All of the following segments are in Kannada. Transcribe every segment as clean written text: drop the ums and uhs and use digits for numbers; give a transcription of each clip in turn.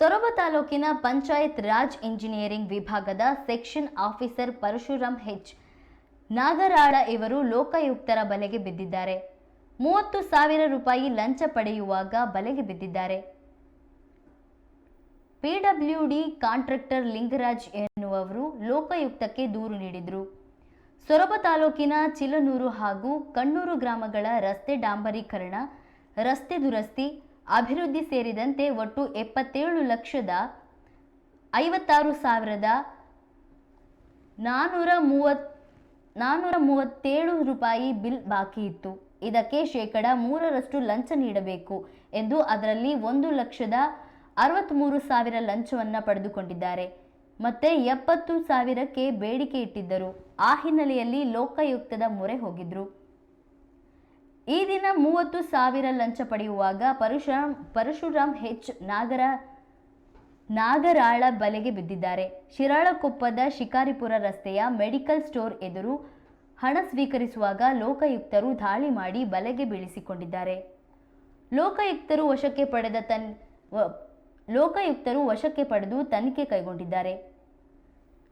ಸೊರಬ ತಾಲೂಕಿನ ಪಂಚಾಯತ್ ರಾಜ್ ಇಂಜಿನಿಯರಿಂಗ್ ವಿಭಾಗದ ಸೆಕ್ಷನ್ ಆಫೀಸರ್ ಪರಶುರಾಮ್ ಹೆಚ್ ನಾಗರಾಳ ಇವರು ಲೋಕಾಯುಕ್ತರ ಬಲೆಗೆ ಬಿದ್ದಿದ್ದಾರೆ. 30,000 ರೂಪಾಯಿ ಲಂಚ ಪಡೆಯುವಾಗ ಬಲೆಗೆ ಬಿದ್ದಿದ್ದಾರೆ. ಪಿಡಬ್ಲ್ಯೂಡಿ ಕಾಂಟ್ರಾಕ್ಟರ್ ಲಿಂಗರಾಜ್ ಎನ್ನುವವರು ಲೋಕಾಯುಕ್ತಕ್ಕೆ ದೂರು ನೀಡಿದರು. ಸೊರಬ ತಾಲೂಕಿನ ಚಿಲನೂರು ಹಾಗೂ ಕಣ್ಣೂರು ಗ್ರಾಮಗಳ ರಸ್ತೆ ಡಾಂಬರೀಕರಣ, ರಸ್ತೆ ದುರಸ್ತಿ, ಅಭಿವೃದ್ಧಿ ಸೇರಿದಂತೆ ಒಟ್ಟು 77,56,437 ರೂಪಾಯಿ ಬಿಲ್ ಬಾಕಿ ಇತ್ತು. ಇದಕ್ಕೆ ಶೇಕಡಾ 3% ಲಂಚ ನೀಡಬೇಕು ಎಂದು ಅದರಲ್ಲಿ 1,63,000 ಲಂಚವನ್ನು ಪಡೆದುಕೊಂಡಿದ್ದಾರೆ. ಮತ್ತೆ 70,000ಕ್ಕೆ ಬೇಡಿಕೆ ಇಟ್ಟಿದ್ದರು. ಆ ಹಿನ್ನೆಲೆಯಲ್ಲಿ ಲೋಕಾಯುಕ್ತದ ಮೊರೆ ಹೋಗಿದ್ರು. ಈ ದಿನ 30,000 ಲಂಚ ಪಡೆಯುವಾಗ ಪರಶುರಾಮ್ ಹೆಚ್ ನಾಗರಾಳ ಬಲೆಗೆ ಬಿದ್ದಿದ್ದಾರೆ. ಶಿರಾಳಕೊಪ್ಪದ ಶಿಕಾರಿಪುರ ರಸ್ತೆಯ ಮೆಡಿಕಲ್ ಸ್ಟೋರ್ ಎದುರು ಹಣ ಸ್ವೀಕರಿಸುವಾಗ ಲೋಕಾಯುಕ್ತರು ದಾಳಿ ಮಾಡಿ ಬಲೆಗೆ ಬೀಳಿಸಿಕೊಂಡಿದ್ದಾರೆ. ಲೋಕಾಯುಕ್ತರು ವಶಕ್ಕೆ ಪಡೆದು ತನಿಖೆ ಕೈಗೊಂಡಿದ್ದಾರೆ.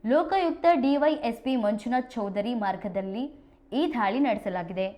ಲೋಕಾಯುಕ್ತ ಡಿವೈಎಸ್ಪಿ ಮಂಜುನಾಥ್ ಚೌಧರಿ ಮಾರ್ಗದಲ್ಲಿ ಈ ದಾಳಿ ನಡೆಸಲಾಗಿದೆ.